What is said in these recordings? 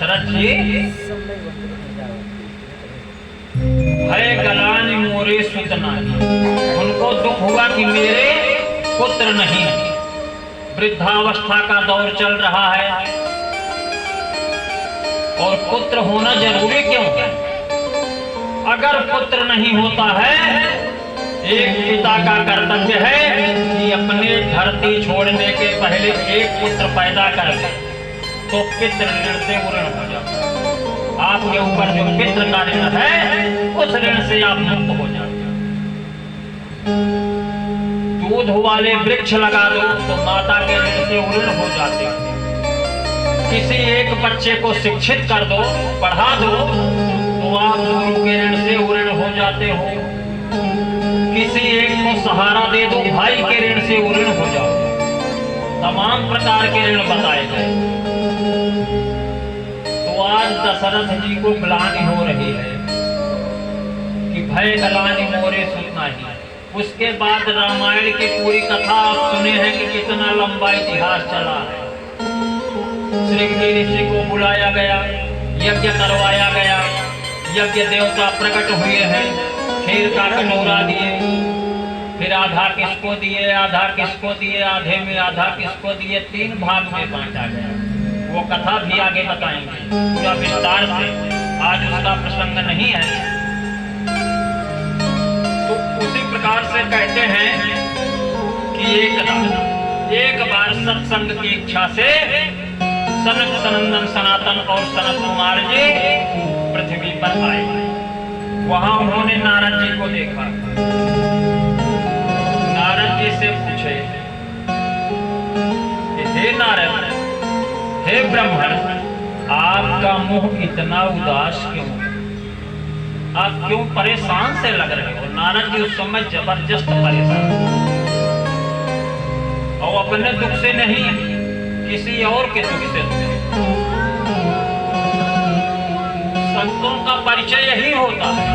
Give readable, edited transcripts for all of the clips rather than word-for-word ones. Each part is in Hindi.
दशरथ जी भय गलानि मोरे सुत नाही, उनको दुख हुआ कि मेरे पुत्र नहीं, वृद्धावस्था का दौर चल रहा है और पुत्र होना जरूरी क्यों है? अगर पुत्र नहीं होता है, एक पिता का कर्तव्य है कि अपने धरती छोड़ने के पहले एक पुत्र पैदा कर दे, तो पितृ ऋण से ऋण हो जाता है। आपके ऊपर जो पितृ का ऋण है, उस ऋण से आप मुक्त हो जाते। दूध वाले वृक्ष लगा दो तो माता के ऋण से ऋण हो जाते हैं। किसी एक बच्चे को शिक्षित कर दो, पढ़ा दो, तो आप गुरु के ऋण से ऋण हो जाते हो। किसी एक को सहारा दे दो, भाई के ऋण से ऋण हो जाओ। तमाम प्रकार के ऋण बताए गए। तो आज दशरथ जी को ग्लानि हो रही है कि भय गलानि मोरे सुत नाही। उसके बाद रामायण की पूरी कथा आप सुने हैं कि कितना लंबा इतिहास चला है। श्रृंगी ऋषि को बुलाया गया, यज्ञ करवाया गया, यज्ञ देवता प्रकट हुए हैं, खीर का कटोरा दिए, फिर आधा किसको दिए, आधा किसको दिए, आधे में आधा किसको दिए, 3 भाग में बांटा गया। वो कथा भी आगे बताएंगे पूरा विस्तार से, आज उसका प्रसंग नहीं है। तो उसी प्रकार से कहते हैं कि एक बार सत्संग की इच्छा से सनक सनंदन सनातन और सनत कुमार जी पृथ्वी पर आए। वहां उन्होंने नारद जी को देखा। नारद जी से पूछे कि हे नारद, हे ब्रह्मण, आपका मुंह इतना उदास क्यों? आप क्यों परेशान से लग रहे हो? नारद जी उस समय जबरदस्त परेशान, और अपने दुख से नहीं, किसी और के दुख से। संतों का परिचय यही होता है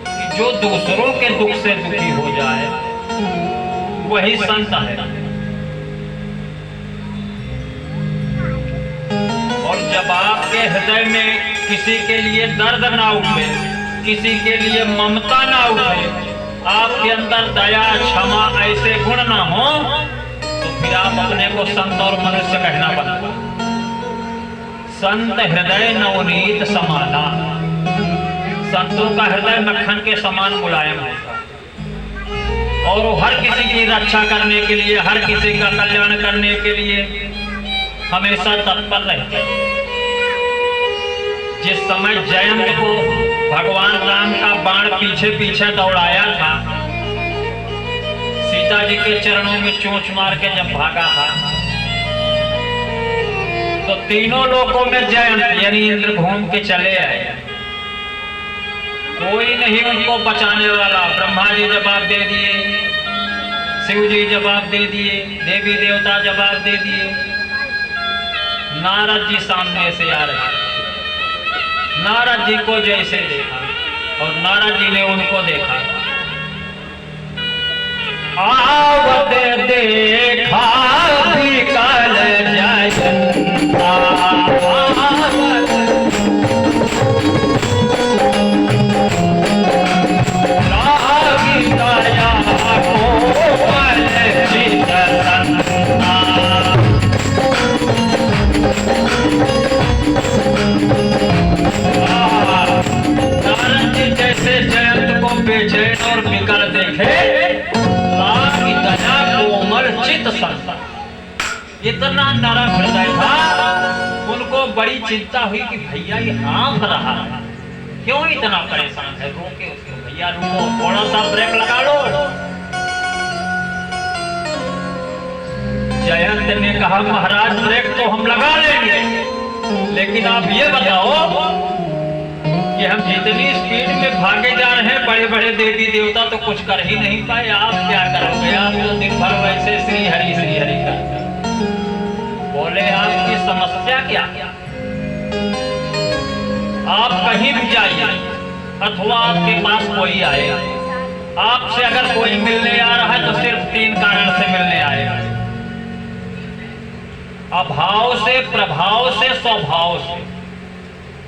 कि जो दूसरों के दुख से दुखी हो जाए वही संत है। और जब आपके हृदय में किसी के लिए दर्द ना उठे, किसी के लिए ममता ना उठे, आपके अंदर दया क्षमा ऐसे गुण ना हो, तो फिर आप अपने को संत और मनुष्य कहना बनता। संत हृदय नवनीत समाना, संतों का हृदय मक्खन के समान मुलायम होता और वो हर किसी की रक्षा करने के लिए, हर किसी का कल्याण करने के लिए हमेशा तत्पर रहते। जिस समय जयंत को भगवान राम का बाण पीछे पीछे दौड़ाया था, सीता जी के चरणों में चोंच मार के जब भागा था, तो तीनों लोकों में जयंत यानी इंद्र घूम के चले आए। कोई नहीं उनको बचाने वाला। ब्रह्मा जी जवाब दे दिए, शिव जी जवाब दे दिए, देवी देवता जवाब दे दिए। नारद जी सामने से आ रहे, नारद जी को जैसे देखा और नारद जी ने उनको देखा, आवत देखा निकल जाए जैसे जयंत को बेचैन और विकल देखे, कोमल चित संत, इतना नरम हृदय था, उनको बड़ी चिंता हुई कि भैया ये हाँफ रहा है, क्यों इतना परेशान है? रोके उसको, भैया रुको, थोड़ा सा ब्रेक लगा लो। जयंत ने कहा महाराज ब्रेक तो हम लगा लेंगे, लेकिन आप ये बताओ कि हम जितनी स्पीड में भागे जा रहे हैं, बड़े बड़े देवी देवता तो कुछ कर ही नहीं पाए, आप क्या करोगे? आप जो दिन भर वैसे श्री हरि करते। बोले आपकी समस्या क्या? आप कहीं भी जाइए अथवा आपके पास कोई आए, आपसे अगर कोई मिलने आ रहा है तो सिर्फ 3 कारण से मिलने आएगा। अभाव से, प्रभाव से, स्वभाव से।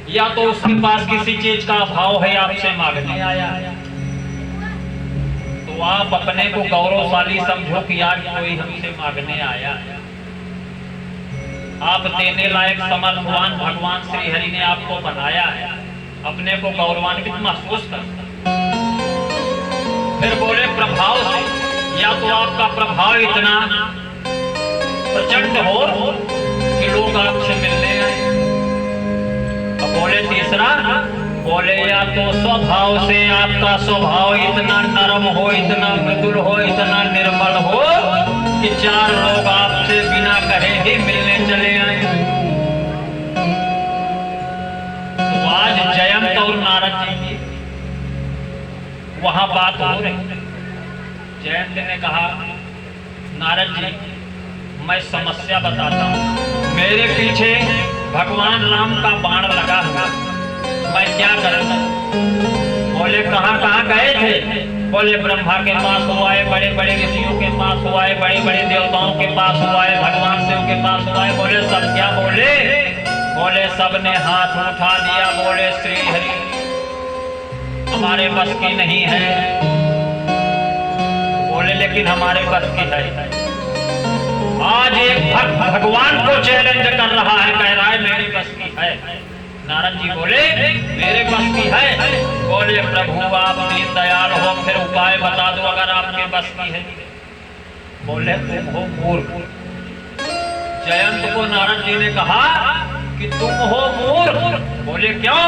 या तो उसके पास किसी चीज का अभाव है, आपसे मांगने आया, तो आप अपने को गौरवशाली समझो कि यार कोई हमसे मांगने आया। आप देने लायक समर्थवान भगवान श्री हरि ने आपको बनाया है, अपने को गौरवान्वित महसूस कर। फिर बोले प्रभाव से, या तो आपका प्रभाव इतना प्रचंड हो कि लोग आपसे मिलने आए। अब बोले तीसरा, बोले या तो स्वभाव से, आपका स्वभाव इतना नरम हो, इतना मृदुल हो, इतना निर्मल हो कि चार लोग आपसे बिना कहे ही मिलने चले आए। तो आज जयंत और नारद जी की वहां बात हो रही। जयंत ने कहा, नारद जी मैं समस्या बताता हूं, मेरे पीछे भगवान राम का बाण लगा हुआ, मैं क्या करूं? बोले कहां कहां गए थे? बोले ब्रह्मा के पास हुआ है, बड़े बड़े ऋषियों के पास हुआ है, बड़े बड़े देवताओं के पास हुआ है, भगवान शिव के पास हुआ है। बोले सब क्या? बोले सबने हाथ उठा दिया। बोले श्री हरि हमारे बस की नहीं है। बोले लेकिन हमारे बस की है। आज एक भक्त भगवान को चैलेंज कर रहा है, कह रहा है मेरी बस की है। नारद जी बोले मेरे बस की है। बोले प्रभु आप दीन दयाल हो, फिर उपाय बता दो अगर आपके बस की है। बोले तुम हो मूर्ख। जयंत को नारद जी ने कहा कि तुम हो मूर्ख। बोले क्यों?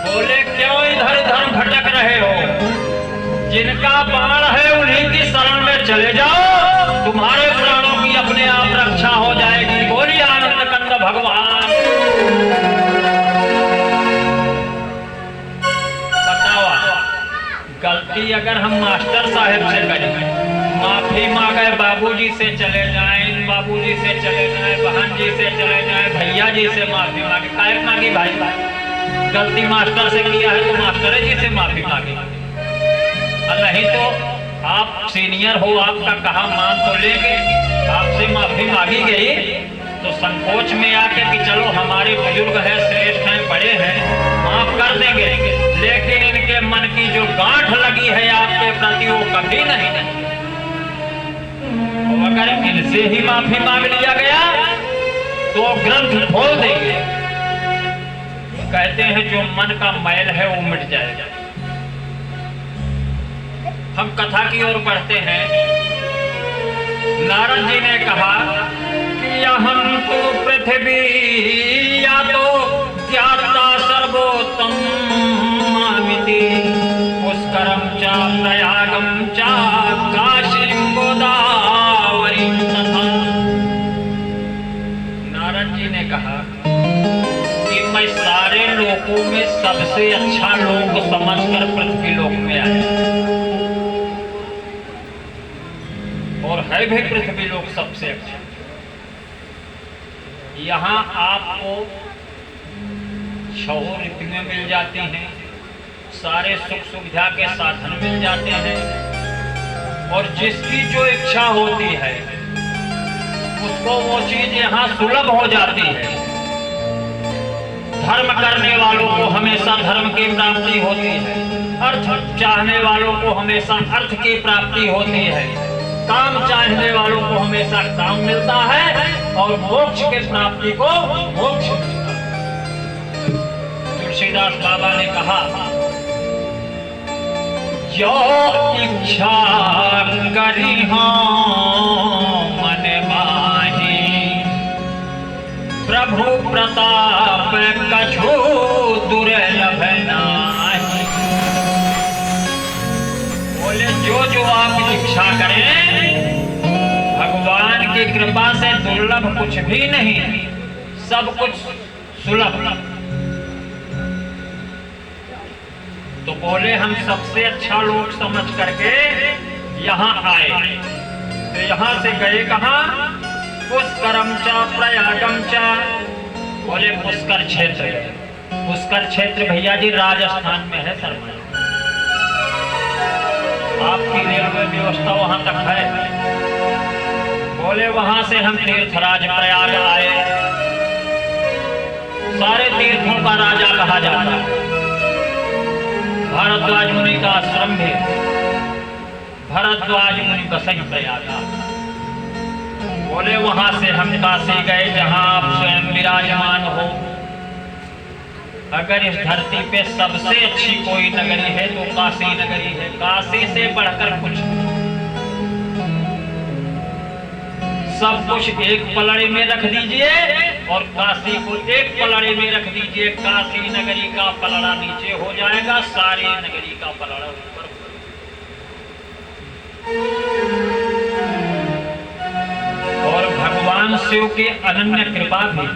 बोले क्यों इधर उधर भटक रहे हो? जिनका बाण है उन्हीं की शरण में चले जाओ, तुम्हारे प्राणों की अपने आप रक्षा हो जाएगी। बोलिए आनंद कंद भगवान। बताओ गलती अगर हम मास्टर साहब से करें, माफी मांगे, बाबूजी से चले जाएं, बाबूजी से चले जाएं, बहन जी से चले जाएं, भैया जी से माफी मांगे। काहे मांगी भाई? गलती मास्टर से किया है तो मास्टर जी से माफी मांगे। नहीं तो आप सीनियर हो, आपका कहा मान तो लेंगे, आपसे माफी मांगी गई तो संकोच में आके कि चलो हमारे बुजुर्ग हैं, श्रेष्ठ हैं, बड़े हैं, माफ कर देंगे। लेकिन इनके मन की जो गांठ लगी है आपके प्रति वो कभी नहीं। अगर इनसे ही माफी मांग लिया गया तो ग्रंथ खोल देंगे। कहते हैं जो मन का मैल है वो मिट जाएगा। हम कथा की ओर बढ़ते हैं। नारद जी ने कहा कि यहं तो पृथ्वी या तो ज्ञाता सर्वोत्तम मामिति पुष्करम च प्रयागम च काशीं गोदावरी तथा। नारद जी ने कहा कि मैं सारे लोकों में सबसे अच्छा लोक समझकर पृथ्वी लोक में आया, और है भी पृथ्वी लोक सबसे अच्छा। यहाँ आपको 6 ऋतुएं मिल जाती हैं, सारे सुख सुविधा के साधन मिल जाते हैं, और जिसकी जो इच्छा होती है उसको वो चीज यहाँ सुलभ हो जाती है। धर्म करने वालों को हमेशा धर्म की प्राप्ति होती है, अर्थ चाहने वालों को हमेशा अर्थ की प्राप्ति होती है, काम चाहने वालों को हमेशा काम मिलता है, और मोक्ष के प्राप्ति को मोक्ष मिलता है। तुलसीदास बाबा ने कहा जो इच्छा करी मन माही, प्रभु प्रताप कछु दुर्लभ नाही। बोले जो आप इच्छा करें, भगवान की कृपा से दुर्लभ कुछ भी नहीं, सब कुछ सुलभ। तो बोले हम सबसे अच्छा लोग समझ करके यहाँ आए। तो यहाँ से गए कहाँ? पुष्करम च प्रयागम च। बोले पुष्कर क्षेत्र। पुष्कर क्षेत्र भैया जी राजस्थान में है सर। आपकी रेलवे व्यवस्था वहां तक है। बोले वहां से हम तीर्थराज प्रयाग आए। सारे तीर्थों का राजा कहा जाता है। भारद्वाज मुनि का आश्रम भी भरद्वाज मुनि बसई प्रयाग। बोले वहां से हम काशी गए जहां आप स्वयं विराजमान हो। अगर इस धरती पे सबसे अच्छी कोई नगरी है तो काशी नगरी है। काशी से बढ़कर कुछ सब कुछ एक पलड़े में रख दीजिए और काशी को एक पलड़े में रख दीजिए। काशी नगरी का पलड़ा नीचे हो जाएगा, सारी नगरी का पलड़ा ऊपर। और भगवान शिव की अनन्य कृपा भी।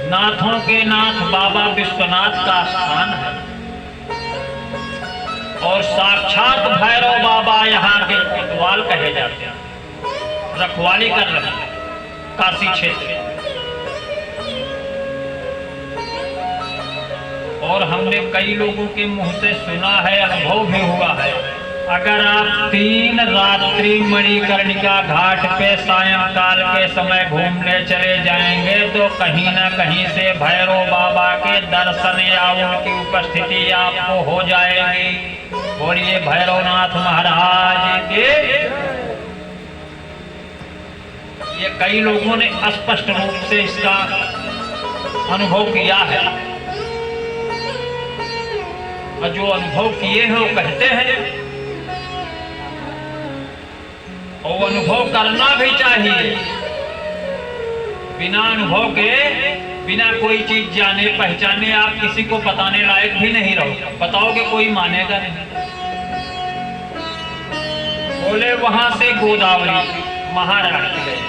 नाथों के नाथ बाबा विश्वनाथ का स्थान है और साक्षात भैरव बाबा यहाँ के कोतवाल कहे जाते हैं, रखवाली कर रहे हैं काशी क्षेत्र। और हमने कई लोगों के मुंह से सुना है, अनुभव भी हुआ है। अगर आप 3 रात्रि मणिकर्णिका घाट पे सायंकाल के समय घूमने चले जाएंगे तो कहीं ना कहीं से भैरव बाबा के दर्शन या उनकी उपस्थिति आपको हो जाएगी। बोलिए भैरवनाथ महाराज के। ये कई लोगों ने स्पष्ट रूप से इसका अनुभव किया है और जो अनुभव किए हैं वो कहते हैं, और अनुभव करना भी चाहिए। बिना अनुभव के, बिना कोई चीज जाने पहचाने आप किसी को बताने लायक भी नहीं रहो। बताओगे कोई मानेगा नहीं। बोले वहां से गोदावरी महाराष्ट्र गए,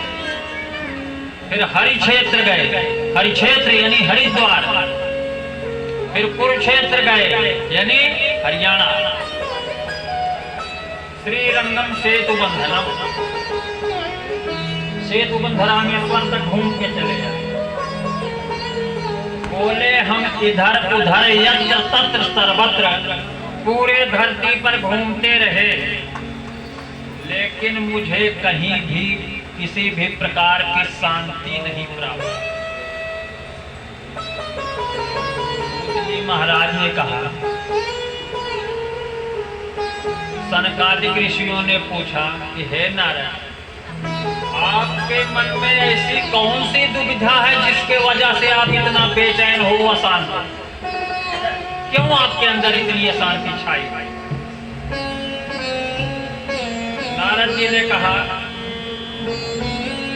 फिर हरिक्षेत्र गए। हरिक्षेत्र यानी हरिद्वार। फिर कुरुक्षेत्र गए यानी हरियाणा। श्रीरंगम सेतु बंधनम, सेतु बंधरामेश्वर तक घूम के चले जाए। बोले हम इधर उधर यत्र तत्र सर्वत्र पूरे धरती पर घूमते रहे, लेकिन मुझे कहीं भी किसी भी प्रकार की शांति नहीं प्राप्त। जी महाराज ने कहा, सनकादिक ऋषियों ने पूछा कि हे नारायण, आपके मन में ऐसी कौन सी दुविधा है जिसके वजह से आप इतना बेचैन हो, अशांत? क्यों आपके अंदर इतनी अशांति छाई? नारद जी ने कहा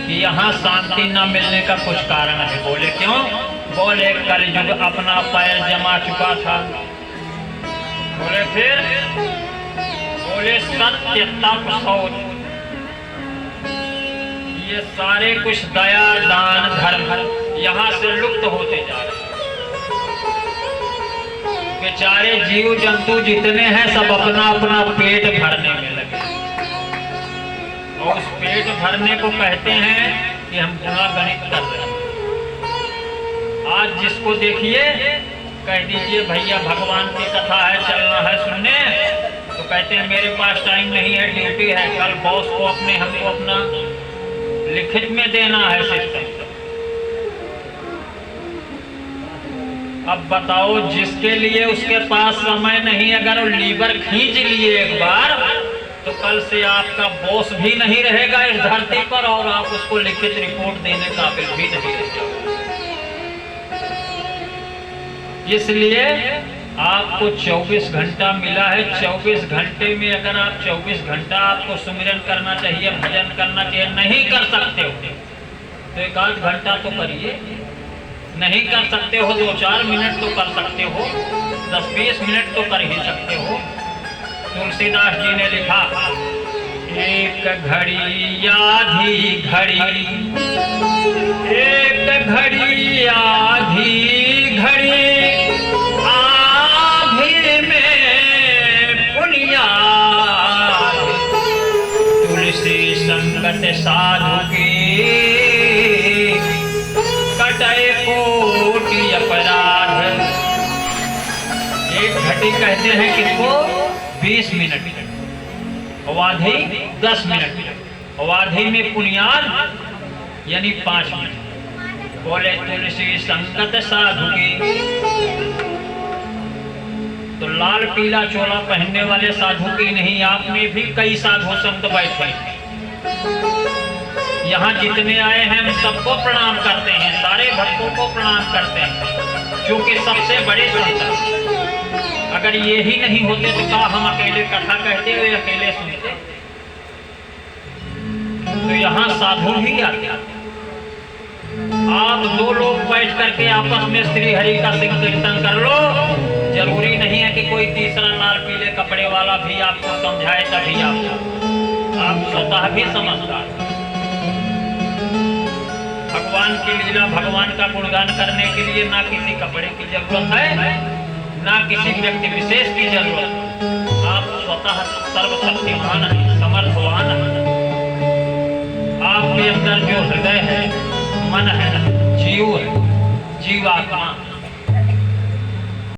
कि यहाँ शांति न मिलने का कुछ कारण है। बोले क्यों? बोले कलयुग अपना पैर जमा चुका था। बोले फिर? बोले सत्य तप शौच ये सारे कुछ दया दान धर्म यहाँ से लुप्त होते जा रहे। बेचारे जीव जंतु जितने हैं सब अपना अपना पेट भरने में लगे, और उस पेट भरने को कहते हैं कि हम गुणा गणित कर रहे हैं। आज जिसको देखिए कह दीजिए भैया भगवान की कथा है, चलना है सुनने, तो कहते हैं मेरे पास टाइम नहीं है, ड्यूटी है, कल बॉस को हमको अपना लिखित में देना है सिस्टम। अब बताओ, जिसके लिए उसके पास समय नहीं, अगर वो लीवर खींच लिए एक बार तो कल से आपका बॉस भी नहीं रहेगा इस धरती पर, और आप उसको लिखित रिपोर्ट देने काबिल भी नहीं रह जाओगे। इसलिए आपको 24 घंटा मिला है। 24 घंटे में अगर आप 24 घंटा आपको सुमिरन करना चाहिए, भजन करना चाहिए, नहीं कर सकते हो तो 1 घंटा तो करिए। नहीं कर सकते हो 2-4 मिनट तो कर सकते हो, 10-20 मिनट तो कर ही सकते हो। तुलसीदास जी ने लिखा, एक घड़ी आधी घड़ी, एक घड़ी आधी घड़ी, आधी में पुनियाद, तुलसी संगत साधु की कटे कोटि अपराध। एक घड़ी कहते हैं किसको? 20 मिनट, आधी 10 मिनट, अवधि में पुनियाद यानी 5 मिनट। बोले तुलसी संगत साधु की, तो लाल पीला चोला पहनने वाले साधु की नहीं, आप में भी कई साधु संत बैठे। यहाँ जितने आए हैं हम सबको प्रणाम करते हैं, सारे भक्तों को प्रणाम करते हैं, क्योंकि सबसे बड़े संत। अगर ये ही नहीं होते तो क्या हम अकेले कथा कहते हुए अकेले सुनते? तो यहाँ साधु ही आते। आप 2 लोग बैठ करके आपस में श्री हरि का कीर्तन कर लो, जरूरी नहीं है कि कोई तीसरा लाल पीले कपड़े वाला भी आपको समझाए तभी आप स्वतः भी समझदार। भगवान की लीला, भगवान का गुणगान करने के लिए ना किसी कपड़े की जरूरत है, ना किसी व्यक्ति विशेष की जरूरत है। आप स्वतः सर्वशक्तिमान हैं, समर्थवान हैं। आपके अंदर जो हृदय है, मन है, जीव है, जीवात्मा,